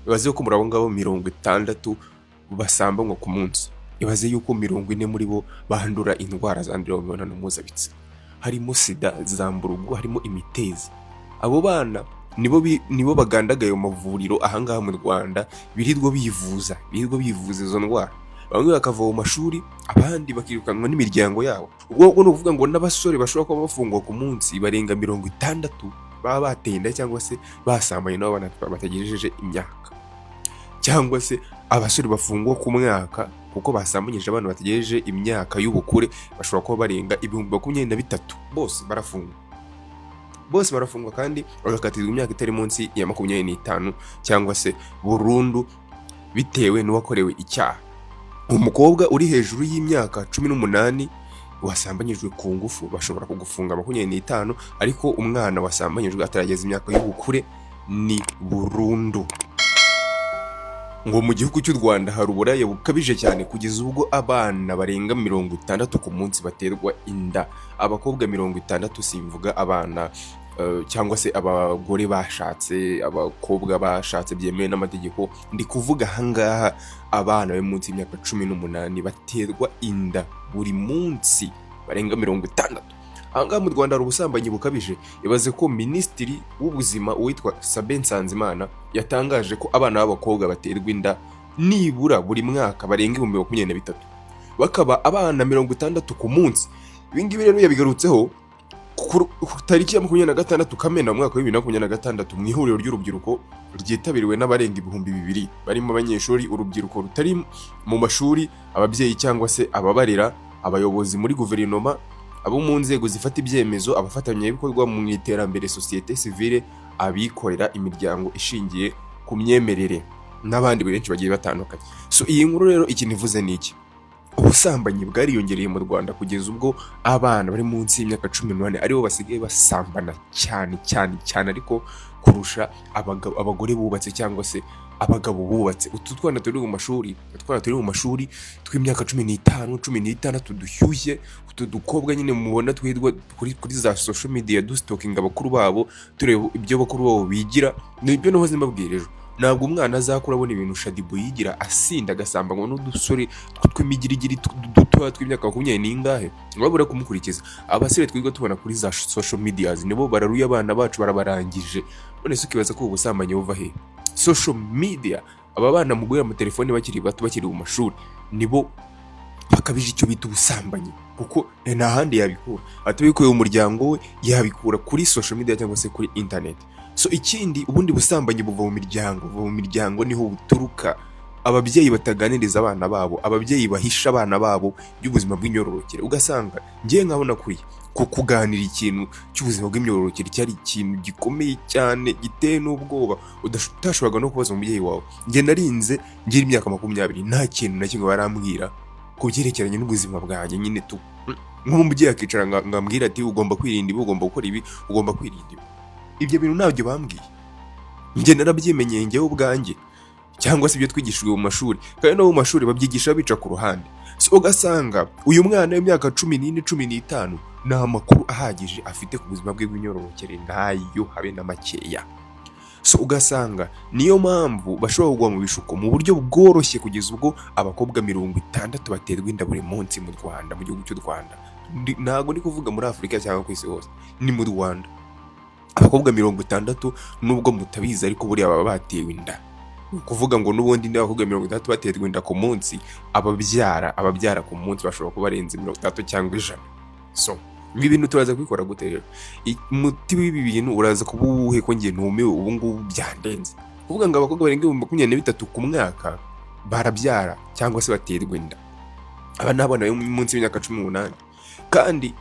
ibaze ko muri abo ngabo 60 basambanywa ku munsi. Ibaze yuko 40 muri bo bandura indwara zandurira mu mibonano mpuzabitsina, harimo Sida, zamburugu, harimo imitezi. Abo bana nibo bagandagaye mu mavuriro ahangaha mu Rwanda, birirwa bivuza izo ndwara. Bamwe bakava mu mashuri, abandi bakirukanwa n'imiryango yabo. Ubwo no kuvuga ngo n'abasore bashobora kuba bafungwa ku munsi barenga 60 baba bateye inda cyangwa se basambanye nabo batagejeje imyaka, cyangwa se abasore bafungwa ku mwaka kuko basambanyije abantu bategereje imyaka y'ubukure bashobora kuba barenga 23,000. Bose barafungwa kandi bagakatirwa imyaka itari munsi ya 25 cyangwa se burundu bitewe n'uwakorewe icyaha. Umukobwa uri hejuru y'imyaka 18 wasambanyijwe ku ngufu bashobora kugufunga 25, ariko umwana wasambanyijwe atarageza imyaka y'ubukure ni burundu. Ngo mu gihugu cy'u Rwanda hari uburaya bukabije cyane kugeza ubwo abana barenga 60 ku munsi baterwa inda. Abakobwa 60, simvuga abana cyangwa se abagore bashatse, abakobwa bashatse byemewe n'amategeko. Ndi kuvuga hangaha abana be munsi y'imyaka 18 baterwa inda buri munsi barenga 60. Ahangaha mu Rwanda hari ubusambanyi bukabije. Ibaze ko Minisitiri w'Ubuzima witwa Sabin Nsanzimana yatangaje ko abana b'abakobwa baterwa inda nibura buri mwaka barenga 23,000, bakaba abana 60 ku munsi. Ibi ngibi rero yabigarutseho ku tariki ya 26 Kamena mu mwaka wa 2026 mu ihuriro ry'urubyiruko ryitabiriwe n'abarenga 2,000 barimo abanyeshuri, urubyiruko rutari mu mashuri, ababyeyi cyangwa se ababarera, abayobozi muri guverinoma, abo mu nzego zifata ibyemezo, abafatanyabikorwa mu iterambere, societe civile, abikorera, imiryango ishingiye ku myemerere n'abandi benshi bagiye batandukanye. So iyi nkuru rero ikintu ivuze ni iki? Ubusambanyi bwariyongereye mu Rwanda kugeza ubwo abana bari munsi y'imyaka 18 aribo basigaye basambana cyane, ariko kurusha abagore bubatse cyangwa se abagabo bubatse. Utu twana turi mu mashuri tw'imyaka 15, 16 dushyushye, utu dukobwa nyine mubona twirwa kuri za social media dustokinga abakuru babo, tureba ibyo bakuru babo bigira. Nibyo nahoze mbabwira ejo, ntabwo umwana azakura abona ibintu Shadibu yigira asinda agasambanywa n'udusore tw'imigirigiri dutoya tw'imyaka 20 n'ingahe, babura kumukurikiza. Abasore twirwa tubona kuri za social media nibo bararuye abana bacu, barabarangije. None se ukibaza ko ubusambanyi buva he? Social media, aba bana mugura mu telefone bakiri bato, bakiri mu mashuri, nibo bakabije icyo bita ubusambanyi, kuko nta handi yabikura. Atabikuye mu muryango we, yabikura kuri social media cyangwa se kuri internet. So ikindi, ubundi busambanyi buva mu miryango niho buturuka. Ababyeyi bataganiriza abana babo, ababyeyi bahisha abana babo by'ubuzima bw'imyororokere. Ugasanga ngiye nkabona kuganira ikintu cy'ubuzima bw'imyororokere cyari ikintu gikomeye cyane, giteye n'ubwoba utashoboraga no kubaza umubyeyi wawe. Nge narinze ngira imyaka 20 nta kintu na kimwe barambwira ku byerekeranye n'ubuzima bwanjye. Nyine nk'umubyeyi akicara ngambwira ati ugomba kwirinda ibi, ugomba gukora ibi, ugomba kwirinda ibi. Ibyo bintu ntabyo bambwiye, nge narabyimenyeye njyewe ubwanjye, cyangwa se ibyo twigishijwe mu mashuri, kandi no mu mashuri babyigisha bica ku ruhande. So ugasanga uyu mwana w'imyaka 14, 15 nta makuru ahagije afite ku buzima bwe bw'imyororokere, ntayo habe na makeya. So ugasanga niyo mpamvu bashobora kugwa mu bishuko mu buryo bworoshye kugeza ubwo abakobwa 60 baterwa inda buri munsi mu Rwanda, mu gihugu cy'u Rwanda. Ntago ndi kuvuga muri Afurika cyangwa ku isi hose, ni mu Rwanda. Abakobwa 60, nubwo mutabizi ariko buriya baba batewe inda. Kuvuga ngo n'ubundi abakobwa 60 baterwa inda ku munsi, ababyara ku munsi bashobora kuba barenze 30 cyangwa 100. So ibi bintu turaza kubikora gute rero? Umuti w'ibi bintu uraza kuba uwuhe ko ngiye ntumiwe ubu ngubu byandenze? Kuvuga ngo abakobwa barenga 23 ku mwaka barabyara cyangwa se baterwa inda. Aba nabana yo munsi y'imyaka 18, kandi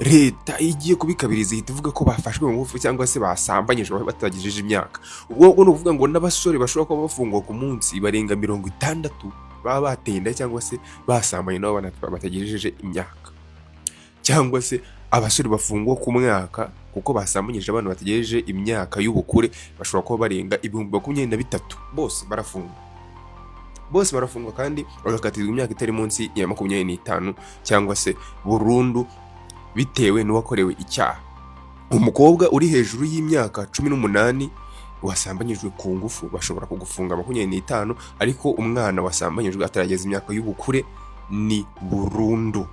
leta igiye kubikabiriza ihita ivuga ko bafashwe mu ngufu cyangwa se basambanyije batagejeje imyaka. Ubwo no kuvuga ngo n'abasore bashobora kuba bafungwa ku munsi barenga 60 baba bateye inda cyangwa se basambanye nabo batagejeje imyaka, cyangwa se abasore bafungwa ku mwaka kuko basambanyije abantu bategereje imyaka y'ubukure bashobora kuba barenga 23,000. Bose barafungwa kandi bagakatirwa imyaka itari munsi ya 25 cyangwa se burundu bitewe n'uwakorewe icyaha. Umukobwa uri hejuru y'imyaka 18 wasambanyijwe ku ngufu bashobora kugufunga 25, ariko umwana wasambanyijwe atarageza imyaka y'ubukure ni burundu.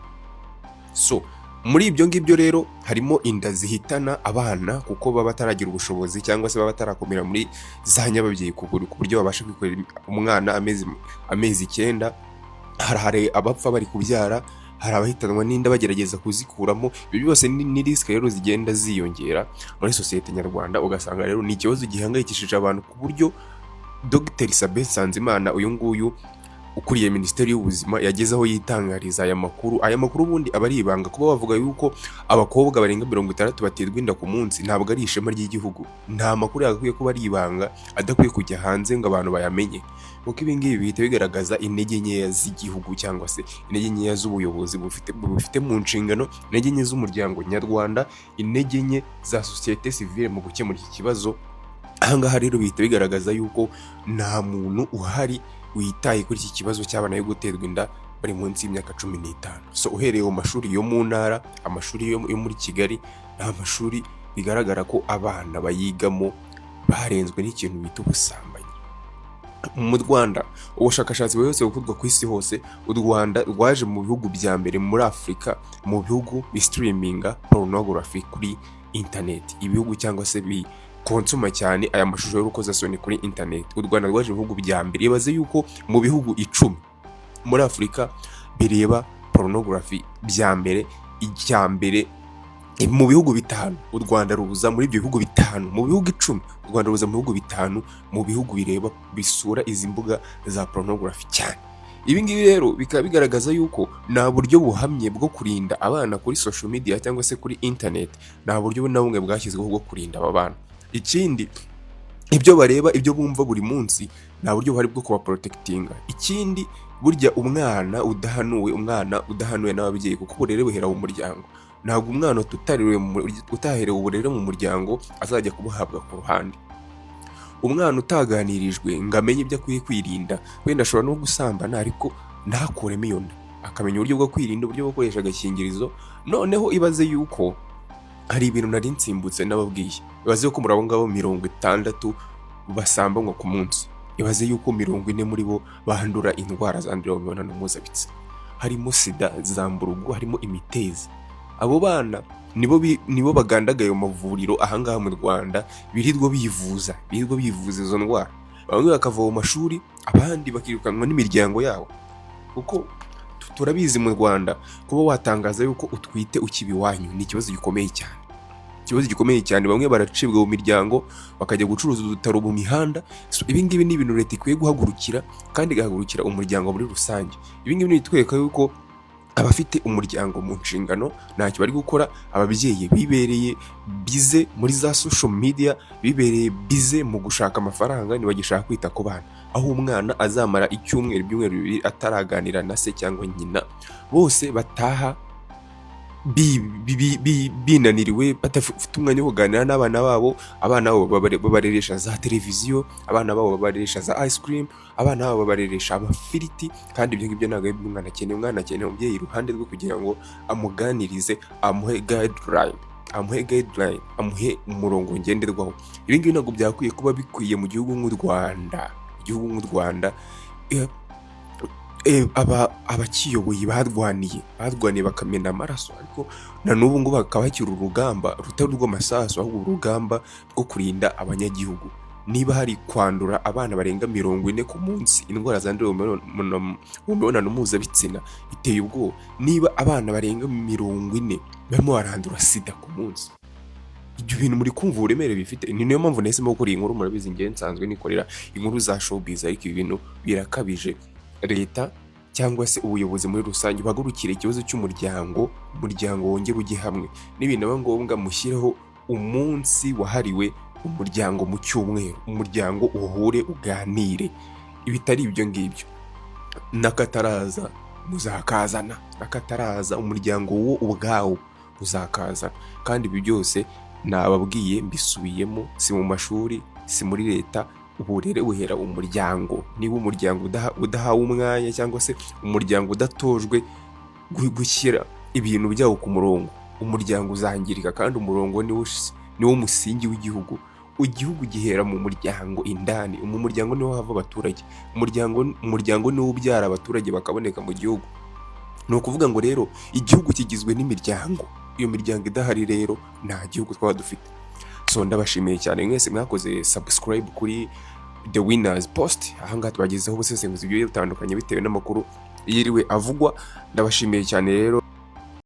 So muri ibyo ngibyo rero harimo inda zihitana abana kuko baba bataragira ubushobozi cyangwa se baba batarakomera muri za nyababyeyi ku buryo babasha kwikorera umwana amezi 9. hari abapfa bari kubyara, hari abahitanwa n'inda bagerageza kuzikuramo. Ibyo byose ni risike rero zigenda ziyongera muri sosiyete nyarwanda, ugasanga rero ni ikibazo gihangayikishije abantu ku buryo Dr Sabin Nsanzimana uyu nguyu ukuriye Minisiteri y'Ubuzima yageze aho yitangariza aya makuru. Aya makuru ubundi aba ari ibanga, kuba bavuga yuko abakobwa barenga 60 baterwa inda ku munsi ntabwo ari ishema ry'igihugu. Nta makuru yagakwiye kuba ari ibanga adakwiye kujya hanze ngo abantu bayamenye, kuko ibi ngibi bihita bigaragaza intege nkeya z'igihugu cyangwa se intege nkeya z'ubuyobozi bufite mu nshingano, intege nke z'umuryango nyarwanda, intege nke za sosiyete sivile mu gukemura iki kibazo. Ahangaha rero bihita bigaragaza yuko nta muntu uhari witaye kuri iki kibazo cy'abana yo guterwa inda bari munsi y'imyaka 15. So uhereye mu mashuri yo mu ntara, amashuri yo muri Kigali, nta mashuri bigaragara ko abana bayigamo barenzwe n'ikintu bita ubusambanyi. Mu Rwanda ubushakashatsi bwose bukorwa ku isi hose, u Rwanda rwaje mu bihugu bya mbere muri Afurika mu bihugu streaminga pornography kuri internet, ibihugu cyangwa se konsoma cyane aya mashusho y'urukozasoni kuri internet. U Rwanda rwaje mu bihugu bya mbere. Ibaze yuko mu bihugu 10 muri Afurika bireba pornography bya mbere, icya mbere mu bihugu 5 u Rwanda ruza muri ibyo bihugu 5. Mu bihugu 10 u Rwanda ruza mu bihugu 5 mu bihugu bireba bisura izi mbuga za pornography cyane. Ibi ngibi rero bikaba bigaragaza yuko nta buryo buhamye bwo kurinda abana kuri social media cyangwa se kuri internet, nta buryo na bumwe bwashyizweho bwo kurinda aba bana. Ikindi, ibyo bareba, ibyo bumva buri munsi, nta buryo buhari bwo kuba protectinga. Ikindi, burya umwana udahanuwe n'ababyeyi, kuko uburere buhera mu muryango. Ntabwo umwana utaherewe uburere mu muryango azajya kubuhabwa ku ruhande. Umwana utaganirijwe ngo amenye ibyo akwiye kwirinda, wenda ashobora no gusambana ariko ntakuremo iyo nda, akamenya uburyo bwo kwirinda, uburyo bwo gukoresha agakingirizo. Noneho ibaze yuko hari ibintu nari nsimbutse n'ababwiye. Ibaze yuko muri abo ngabo 60 basambanywa ku munsi. Ibaze yuko 40 muri bo bandura indwara zandurira mu mibonano mpuzabitsina, harimo Sida, zamburugu, harimo imitezi. Abo bana nibo bagandagaye mu mavuriro ahangaha mu Rwanda, birirwa bivuza izo ndwara. Bamwe bakava mu mashuri, abandi bakirukanwa n'imiryango yabo. Kuko turabizi mu Rwanda kuba watangaza yuko utwite ukibi wanyu ni ikibazo gikomeye cyane. Bamwe baracibwa mu miryango bakajya gucuruza udutaro mu mihanda. So ibi ngibi ni ibintu leta ikwiye guhagurukira, kandi igahagurukira umuryango muri rusange. Ibi ngibi nitwereka yuko abafite umuryango mu nshingano ntacyo bari gukora. Ababyeyi bibereye bize muri za social media, bibereye bize mu gushaka amafaranga, ntibagishaka kwita ku bana. Aho umwana azamara ibyumweru 2 ataraganira na se cyangwa nyina, bose bataha binaniriwe, batafite umwanya wo kuganira n'abana babo. Abana babo babareresha za televiziyo, abana babo babareresha za ice cream, abana babo babareresha amafiriti. Kandi ibyo ngibyo ntabwo ari umwana akeneye. Umwana akeneye umubyeyi iruhande rwe kugira ngo amuganirize, amuhe guideline, amuhe umurongo ngenderwaho. Ibi ngibi ntabwo byakwiye kuba bikwiye mu gihugu nk'u Rwanda. Abakiyoboye barwaniye bakamena amaraso, ariko na n'ubu ngo bakaba bakira urugamba rutari rw'amasasu, ahubwo urugamba rwo kurinda abanyagihugu. Niba hari kwandura abana barenga 40 ku munsi indwara zandurira mu mibonano mpuzabitsina, biteye ubwoba. Niba abana barenga 40 barimo barandura Sida ku munsi, ibyo bintu muri kumva uburemere bifite. Ni niyo mpamvu nahisemo gukora iyi nkuru. Murabizi ngiye nsanzwe nikorera inkuru za showbiz, ariko ibi bintu birakabije. Leta cyangwa se ubuyobozi muri rusange bagurukira ikibazo cy'umuryango wongera ujye hamwe. N'ibintu aba ngombwa mushyireho umunsi wahariwe umuryango mu cyumweru, umuryango uhure uganire. Ibitari ibyo ngibyo, nakataraza muzakazana, nakataraza umuryango wo ubwawo uzakaza. Kandi ibi byose nababwiye, mbisubiyemo, si mu mashuri, si muri leta. Uburere buhera umuryango. Niba umuryango udahawe umwanya cyangwa se umuryango udatojwe gushyira ibintu byawo ku murongo, umuryango uzangirika. Kandi umurongo niwo musingi w'igihugu. igihugu gihera mu muryango indani. Mu muryango niho hava abaturage, umuryango niwo ubyara abaturage bakaboneka mu gihugu. Ni ukuvuga ngo rero igihugu kigizwe n'imiryango, iyo miryango idahari rero nta gihugu twaba dufite. So ndabashimiye cyane mwese mwakoze subscribe kuri The Winners Post. Ahangaha twagezeho ubusesenguzi bugiye butandukanye bitewe n'amakuru yiriwe avugwa. Ndabashimiye cyane rero